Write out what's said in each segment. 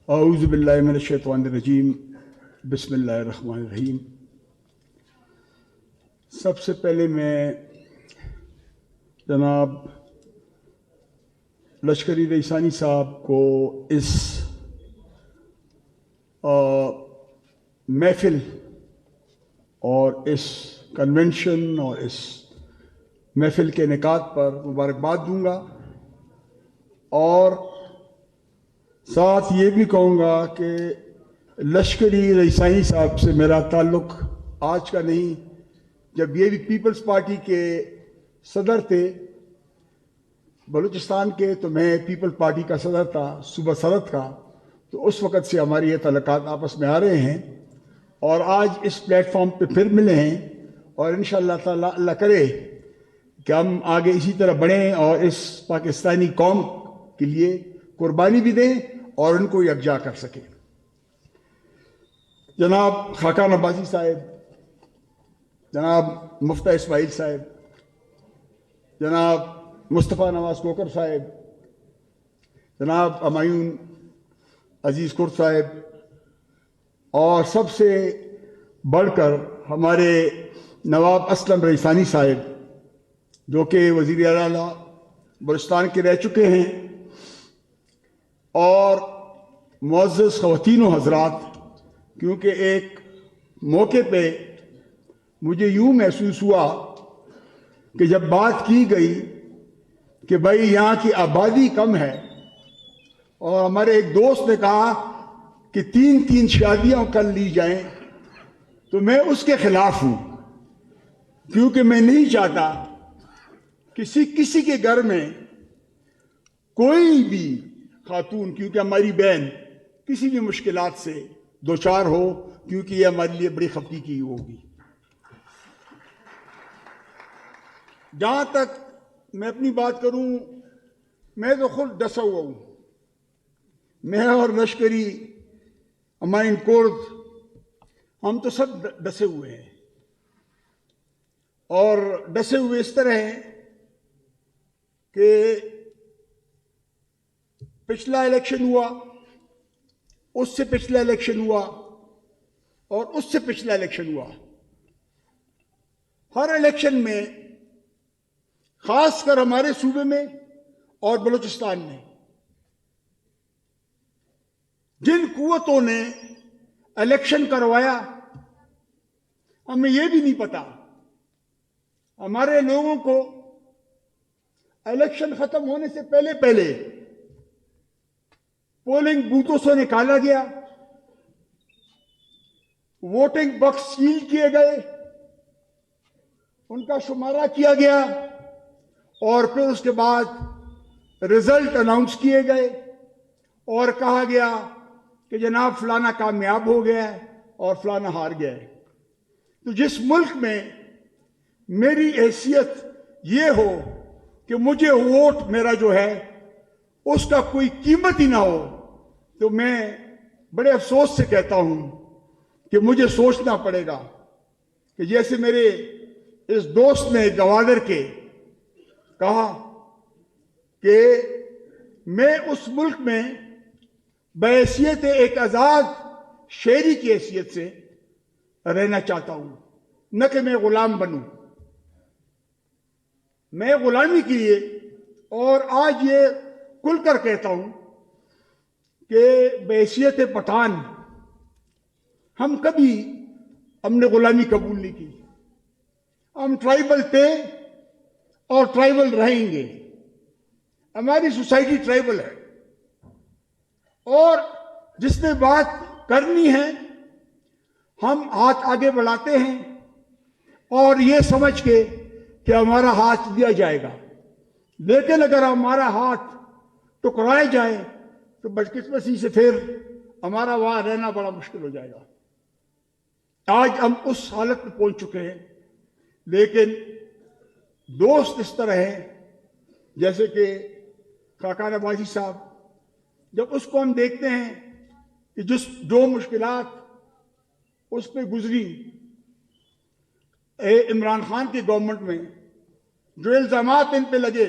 औज़ु बिल्लाहि मिनश शैतानिर रजीम, बिस्मिल्लाहिर रहमानिर रहीम। सबसे पहले मैं जनाब लश्करी रईसानी साहब को इस महफिल और इस कन्वेंशन और इस महफिल के इनेकाद पर मुबारकबाद दूंगा और साथ ये भी कहूँगा कि लश्करी रईसानी साहब से मेरा ताल्लुक़ आज का नहीं, जब ये भी पीपल्स पार्टी के सदर थे बलूचिस्तान के, तो मैं पीपल्स पार्टी का सदर था, सूबा सरहद का, तो उस वक़्त से हमारी ये तल्लुकात आपस में आ रहे हैं और आज इस प्लेटफॉर्म पे फिर मिले हैं और इंशाअल्लाह ताला अल्लाह करे कि हम आगे इसी तरह बढ़ें और इस पाकिस्तानी कौम के लिए कुर्बानी भी दें और उनको यकजा कर सकें। जनाब खाकान अब्बासी साहब, जनाब मुफ्ता इस्माइल साहब, जनाब मुस्तफ़ा नवाज कोकर साहब, जनाब हमायूं अजीज़ कुर्द साहब और सबसे बढ़कर हमारे नवाब असलम रईसानी साहब जो कि वज़ीर आला बलूचिस्तान के रह चुके हैं, और मुअज़्ज़ज़ ख़वातीन व हज़रात, क्योंकि एक मौके पे मुझे यूँ महसूस हुआ कि जब बात की गई कि भाई यहाँ की आबादी कम है और हमारे एक दोस्त ने कहा कि 3-3 शादियाँ कर ली जाएं, तो मैं उसके ख़िलाफ़ हूँ, क्योंकि मैं नहीं चाहता किसी के घर में कोई भी खातून, क्योंकि हमारी बहन किसी भी मुश्किलात से दो चार हो, क्योंकि ये हमारे लिए बड़ी खफकी की होगी। जहाँ तक मैं अपनी बात करूँ, मैं तो खुद डसा हुआ हूँ। मैं और लश्करी हमारे कुर्द, हम तो सब डसे हुए हैं और डसे हुए इस तरह हैं कि पिछला इलेक्शन हुआ, उससे पिछला इलेक्शन हुआ और उससे पिछला इलेक्शन हुआ। हर इलेक्शन में, खासकर हमारे सूबे में और बलूचिस्तान में, जिन कुव्वतों ने इलेक्शन करवाया, हमें यह भी नहीं पता, हमारे लोगों को इलेक्शन खत्म होने से पहले पहले पोलिंग बूथों से निकाला गया, वोटिंग बॉक्स सील किए गए, उनका शुमारा किया गया और फिर उसके बाद रिजल्ट अनाउंस किए गए और कहा गया कि जनाब फलाना कामयाब हो गया है और फलाना हार गया है। तो जिस मुल्क में मेरी हैसियत ये हो कि मुझे वोट मेरा जो है उसका कोई कीमत ही ना हो, तो मैं बड़े अफसोस से कहता हूं कि मुझे सोचना पड़ेगा कि जैसे मेरे इस दोस्त ने गवादर के कहा कि मैं उस मुल्क में बहैसियत एक आज़ाद शहरी की हैसियत से रहना चाहता हूं, न कि मैं गुलाम बनूं। मैं गुलामी के लिए, और आज ये खुलकर कहता हूं कि बहैसियत पठान हमने गुलामी कबूल नहीं की। हम ट्राइबल थे और ट्राइबल रहेंगे। हमारी सोसाइटी ट्राइबल है और जिसने बात करनी है हम हाथ आगे बढ़ाते हैं और ये समझ के कि हमारा हाथ दिया जाएगा, लेकिन अगर हमारा हाथ टुकराए जाए तो बदकिस्मती से फिर हमारा वहां रहना बड़ा मुश्किल हो जाएगा। आज हम उस हालत में पहुंच चुके हैं, लेकिन दोस्त इस तरह है जैसे कि खाकान अब्बासी साहब, जब उसको हम देखते हैं कि जो मुश्किलात उस पर गुजरी, इमरान खान की गवर्नमेंट में जो इल्जामात इन पे लगे,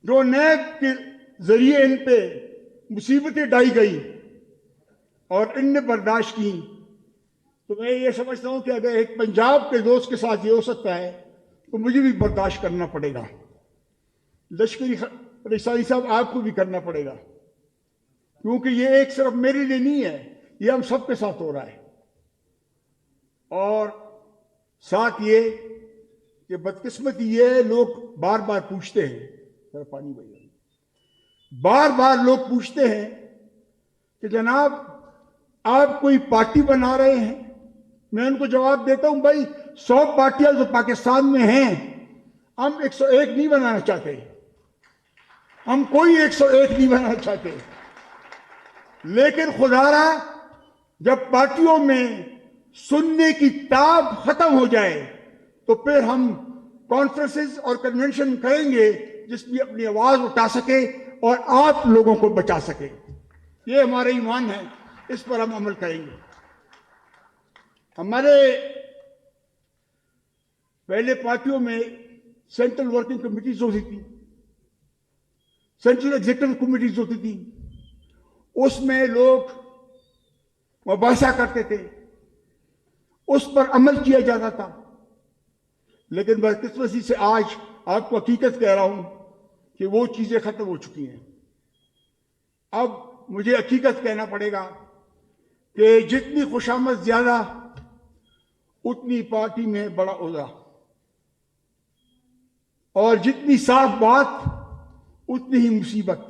जो नैब के जरिए इन पे मुसीबतें डाई गई और इनने बर्दाश्त की, तो मैं ये समझता हूं कि अगर एक पंजाब के दोस्त के साथ ये हो सकता है तो मुझे भी बर्दाश्त करना पड़ेगा। लश्करी रिसाई साहब, आपको भी करना पड़ेगा, क्योंकि ये एक सिर्फ मेरे लिए नहीं है, ये हम सबके साथ हो रहा है। और साथ ये कि बदकिस्मती ये लोग बार बार पूछते हैं, सर पानी भैया, बार बार लोग पूछते हैं कि जनाब आप कोई पार्टी बना रहे हैं। मैं उनको जवाब देता हूं, भाई 100 पार्टियां जो पाकिस्तान में हैं, हम 101 नहीं बनाना चाहते, हम कोई 101 नहीं बनाना चाहते, लेकिन खुदारा जब पार्टियों में सुनने की ताब खत्म हो जाए तो फिर हम कॉन्फ्रेंसेस और कन्वेंशन करेंगे जिसमें अपनी आवाज उठा सके और आप लोगों को बचा सके। ये हमारा ईमान है, इस पर हम अमल करेंगे। हमारे पहले पार्टियों में सेंट्रल वर्किंग कमेटीज होती थी, सेंट्रल एग्जीक्यूटिव कमेटीज होती थी, उसमें लोग मुबासा करते थे, उस पर अमल किया जाता था। लेकिन बदकिस्मती से आज आपको हकीकत कह रहा हूं कि वो चीजें खत्म हो चुकी हैं। अब मुझे हकीकत कहना पड़ेगा कि जितनी खुशामद ज्यादा उतनी पार्टी में बड़ा ओहदा, और जितनी साफ बात उतनी ही मुसीबत।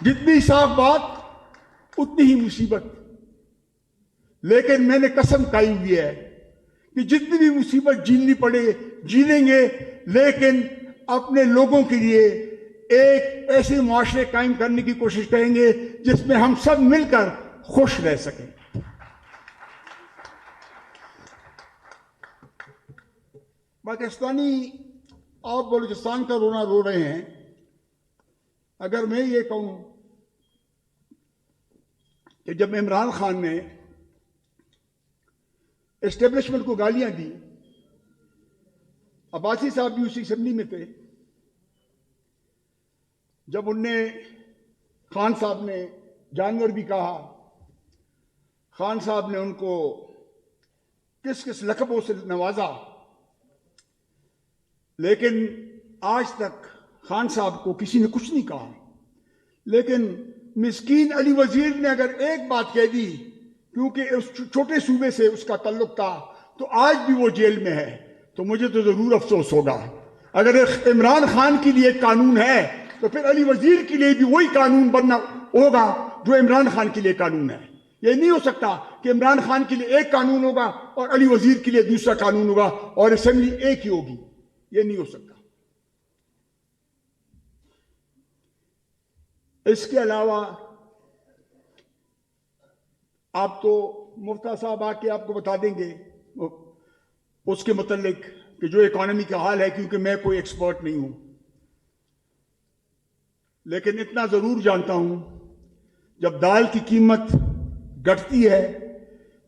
जितनी साफ बात उतनी ही मुसीबत। लेकिन मैंने कसम खाई हुई है कि जितनी भी मुसीबत झेलनी पड़े झेलेंगे, लेकिन अपने लोगों के लिए एक ऐसे मुआशरे कायम करने की कोशिश करेंगे जिसमें हम सब मिलकर खुश रह सकें। पाकिस्तानी आप बलूचिस्तान का रोना रो रहे हैं। अगर मैं ये कहूं कि जब इमरान खान ने एस्टेब्लिशमेंट को गालियां दी, अब्बासी साहब भी उसी असेंबली में थे, जब उनने खान साहब ने जानवर भी कहा, खान साहब ने उनको किस किस लकबों से नवाजा, लेकिन आज तक खान साहब को किसी ने कुछ नहीं कहा। लेकिन मिस्कीन अली वजीर ने अगर एक बात कह दी, क्योंकि उस छोटे सूबे से उसका ताल्लुक था, तो आज भी वो जेल में है, तो मुझे तो जरूर अफसोस होगा। अगर इमरान खान के लिए कानून है तो फिर अली वजीर के लिए भी वही कानून बनना होगा जो इमरान खान के लिए कानून है। ये नहीं हो सकता कि इमरान खान के लिए एक कानून होगा और अली वजीर के लिए दूसरा कानून होगा और असेंबली एक ही होगी। ये नहीं हो सकता। इसके अलावा आप तो मुफ्ता साहब आके आपको बता देंगे उसके मुतालिक कि जो इकोनॉमी का हाल है, क्योंकि मैं कोई एक्सपर्ट नहीं हूं, लेकिन इतना जरूर जानता हूं, जब दाल की कीमत घटती है,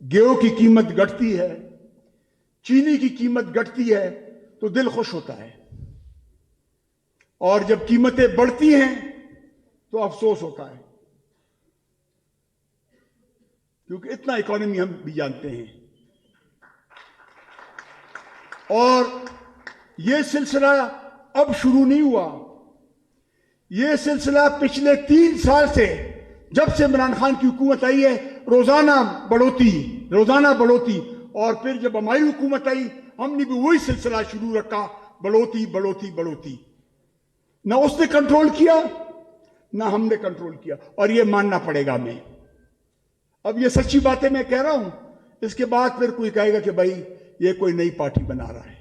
गेहूं की कीमत घटती है, चीनी की कीमत घटती है, तो दिल खुश होता है, और जब कीमतें बढ़ती हैं तो अफसोस होता है, क्योंकि इतना इकोनॉमी हम भी जानते हैं। और यह सिलसिला अब शुरू नहीं हुआ, यह सिलसिला पिछले 3 साल से, जब से इमरान खान की हुकूमत आई है, रोजाना बढ़ोती, और फिर जब हमारी हुकूमत आई हमने भी वही सिलसिला शुरू रखा, बढ़ोती। ना उसने कंट्रोल किया ना हमने कंट्रोल किया, और यह मानना पड़ेगा हमें। अब ये सच्ची बातें मैं कह रहा हूं, इसके बाद फिर कोई कहेगा कि भाई ये कोई नई पार्टी बना रहा है,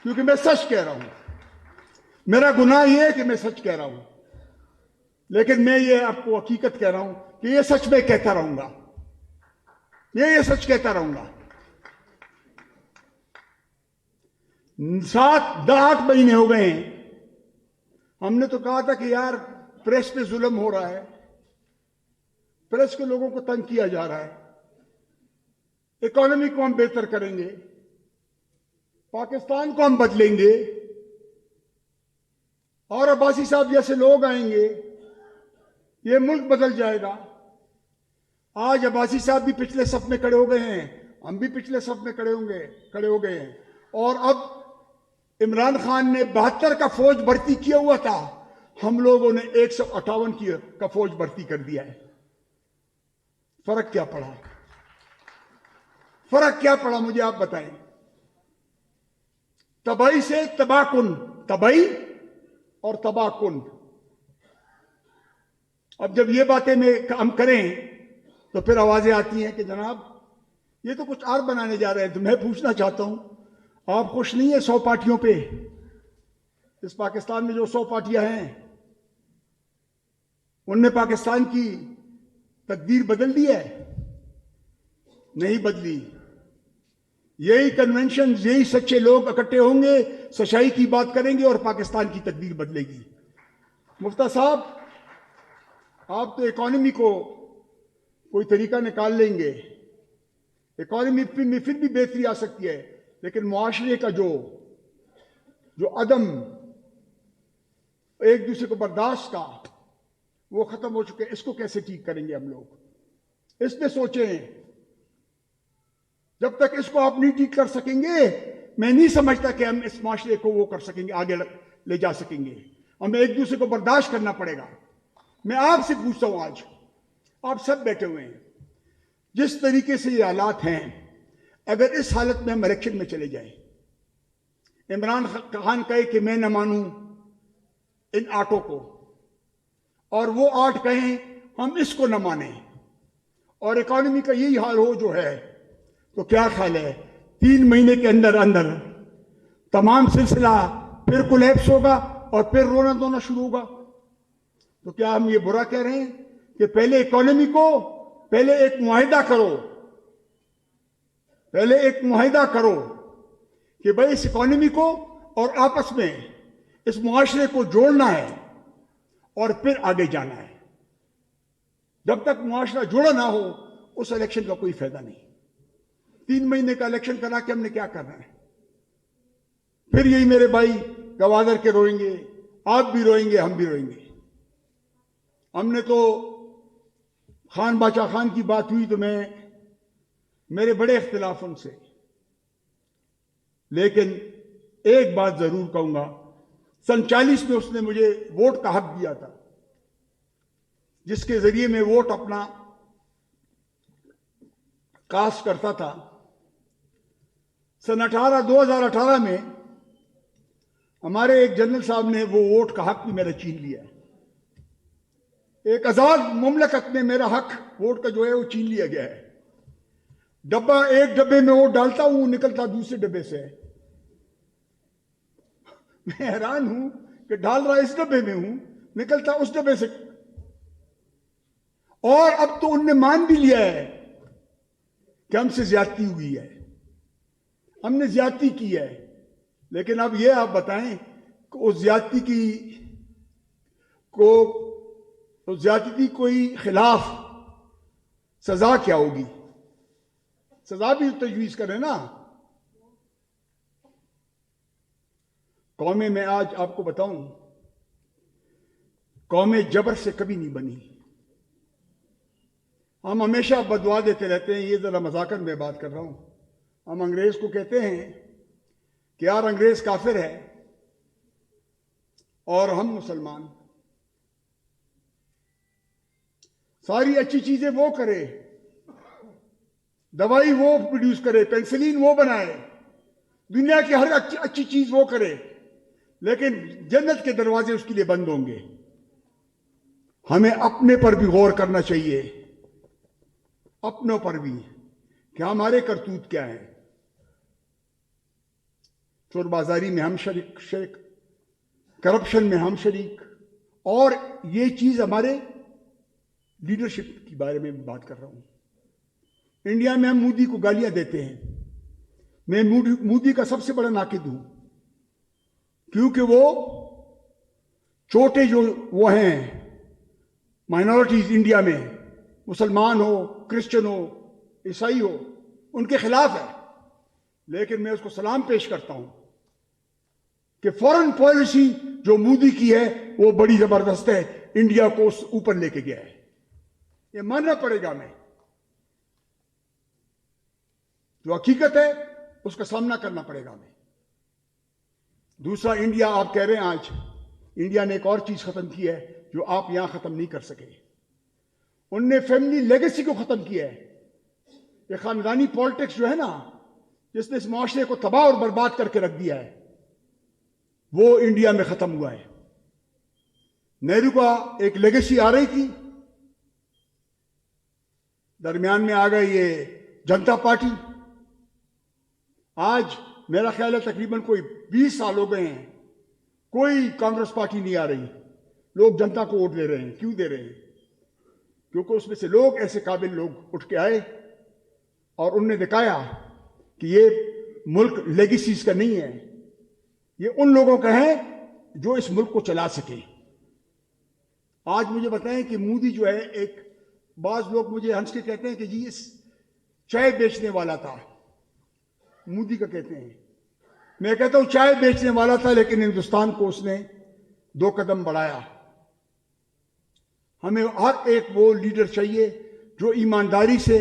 क्योंकि मैं सच कह रहा हूं। मेरा गुनाह यह है कि मैं सच कह रहा हूं, लेकिन मैं ये आपको हकीकत कह रहा हूं कि ये सच मैं कहता रहूंगा, ये सच कहता रहूंगा। 7-8 महीने हो गए हैं, हमने तो कहा था कि यार प्रेस पे जुल्म हो रहा है, प्रेस के लोगों को तंग किया जा रहा है, इकोनॉमी को हम बेहतर करेंगे, पाकिस्तान को हम बदलेंगे, और अब्बासी साहब जैसे लोग आएंगे, ये मुल्क बदल जाएगा। आज अब्बासी साहब भी पिछले सफ में खड़े हो गए हैं, हम भी पिछले सफ में खड़े हो गए हैं। और अब इमरान खान ने 72 का फौज भर्ती किया हुआ था, हम लोगों ने 158 का फौज भर्ती कर दिया है। फर्क क्या पड़ा? फर्क क्या पड़ा मुझे आप बताएं। तबाही से तबाकुन, तबाही और तबाकुन। अब जब ये बातें हम करें तो फिर आवाजें आती हैं कि जनाब ये तो कुछ और बनाने जा रहे हैं। तो मैं पूछना चाहता हूं, आप खुश नहीं है 100 पार्टियों पे? इस पाकिस्तान में जो 100 पार्टियां हैं, उनने पाकिस्तान की तकदीर बदल दी है? नहीं बदली। यही कन्वेंशन, यही सच्चे लोग इकट्ठे होंगे, सच्चाई की बात करेंगे और पाकिस्तान की तकदीर बदलेगी। मुफ्ता साहब, आप तो इकॉनमी को कोई तरीका निकाल लेंगे, इकॉनमी में फिर भी बेहतरी आ सकती है, लेकिन मुआशरे का जो अदम एक दूसरे को बर्दाश्त का, वो खत्म हो चुके हैं। इसको कैसे ठीक करेंगे हम लोग? इसमें सोचें। जब तक इसको आप नहीं ठीक कर सकेंगे, मैं नहीं समझता कि हम इस माशरे को वो कर सकेंगे, आगे ले जा सकेंगे। हमें एक दूसरे को बर्दाश्त करना पड़ेगा। मैं आपसे पूछता हूं, आज आप सब बैठे हुए हैं, जिस तरीके से ये हालात हैं, अगर इस हालत में हम इलेक्शन में चले जाएं, इमरान खान कहे कि मैं न मानूं इन आटों को, और वो आठ कहें हम इसको न माने, और इकॉनमी का यही हाल हो जो है, तो क्या ख्याल है 3 महीने के अंदर अंदर तमाम सिलसिला फिर कोलैप्स होगा और फिर रोना धोना शुरू होगा? तो क्या हम ये बुरा कह रहे हैं कि पहले इकॉनमी को, पहले एक मुआहिदा करो, पहले एक मुआहिदा करो कि भाई इस इकॉनमी को और आपस में इस मुआशरे को जोड़ना है और फिर आगे जाना है। जब तक मुआशरा जुड़ा ना हो, उस इलेक्शन का कोई फायदा नहीं। 3 महीने का इलेक्शन करा के हमने क्या करना है? फिर यही मेरे भाई गवादर के रोएंगे, आप भी रोएंगे, हम भी रोएंगे। हमने तो खान बादशाह खान की बात हुई तो मेरे बड़े इख्तिलाफ उनसे, लेकिन एक बात जरूर कहूंगा, सन 40 में उसने मुझे वोट का हक दिया था, जिसके जरिए मैं वोट अपना कास्ट करता था। सन 2018 में हमारे एक जनरल साहब ने वो वोट का हक भी मेरा छीन लिया। एक आजाद मुमलकत में मेरा हक वोट का जो है वो छीन लिया गया है। एक डब्बे में वोट डालता हूं, निकलता दूसरे डब्बे से। मैं हैरान हूं कि डाल रहा इस डब्बे में हूं, निकलता उस डब्बे से। और अब तो उनने मान भी लिया है कि हमसे ज्यादती हुई है, हमने ज्यादती की है। लेकिन अब ये आप बताएं कि उस ज्यादती ज्यादती कोई खिलाफ सजा क्या होगी? सजा भी तजवीज करें ना। कौमें, मैं आज आपको बताऊं, कौमें जबर से कभी नहीं बनी। हम हमेशा बदवा देते रहते हैं, ये जरा मजाकन में बात कर रहा हूं। हम अंग्रेज को कहते हैं कि यार अंग्रेज काफिर है और हम मुसलमान। सारी अच्छी चीजें वो करे, दवाई वो प्रोड्यूस करे, पेंसिलिन वो बनाए, दुनिया की हर अच्छी चीज वो करे, लेकिन जन्नत के दरवाजे उसके लिए बंद होंगे। हमें अपने पर भी गौर करना चाहिए, अपनों पर भी, कि हमारे करतूत क्या है। चोरबाजारी में हम शरीक, करप्शन में हम शरीक, और ये चीज हमारे लीडरशिप के बारे में बात कर रहा हूं। इंडिया में हम मोदी को गालियां देते हैं। मैं मोदी का सबसे बड़ा नाकिद हूं, क्योंकि वो छोटे जो वो हैं माइनॉरिटीज इंडिया में, मुसलमान हो, क्रिश्चियन हो, ईसाई हो, उनके खिलाफ है। लेकिन मैं उसको सलाम पेश करता हूं कि फॉरेन पॉलिसी जो मोदी की है वो बड़ी जबरदस्त है, इंडिया को ऊपर लेके गया है। ये मानना पड़ेगा हमें, जो हकीकत है उसका सामना करना पड़ेगा हमें। दूसरा, इंडिया, आप कह रहे हैं आज इंडिया ने एक और चीज खत्म की है जो आप यहां खत्म नहीं कर सके। उनने फैमिली लेगेसी को खत्म किया है। ये खानदानी पॉलिटिक्स जो है ना, जिसने इस माशरे को तबाह और बर्बाद करके रख दिया है, वो इंडिया में खत्म हुआ है। नेहरू का एक लेगेसी आ रही थी, दरमियान में आ गई ये जनता पार्टी। आज मेरा ख्याल है तकरीबन कोई 20 साल हो गए हैं, कोई कांग्रेस पार्टी नहीं आ रही। लोग जनता को वोट दे रहे हैं। क्यों दे रहे हैं? क्योंकि उसमें से लोग, ऐसे काबिल लोग उठ के आए और उनने दिखाया कि ये मुल्क लेगेसीज का नहीं है, ये उन लोगों का है जो इस मुल्क को चला सके। आज मुझे बताएं कि मोदी जो है, एक बाज लोग मुझे हंस के कहते हैं कि जी इस चाय बेचने वाला था, मोदी का कहते हैं। मैं कहता हूं चाय बेचने वाला था, लेकिन हिंदुस्तान को उसने 2 कदम बढ़ाया। हमें हर एक वो लीडर चाहिए जो ईमानदारी से,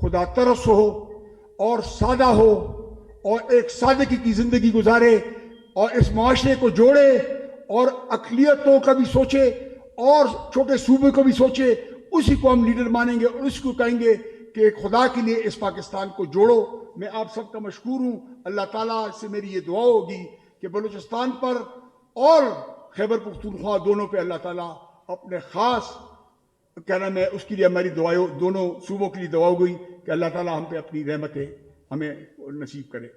खुदा तरस हो और सादा हो और एक सादगी की जिंदगी गुजारे और इस माशरे को जोड़े और अक़लियतों का भी सोचे और छोटे सूबे को भी सोचे। उसी को हम लीडर मानेंगे और उसको कहेंगे कि खुदा के लिए इस पाकिस्तान को जोड़ो। मैं आप सबका मशकूर हूं। अल्लाह ताला से मेरी ये दुआ होगी कि बलूचिस्तान पर और खैबर पख्तूनख्वा दोनों पे अल्लाह ताला अपने खास, क्या नाम है, उसके लिए हमारी दुआएं, दोनों सूबों के लिए दुआ हो गई कि अल्लाह ताला हम पे अपनी रहमतें हमें नसीब करे।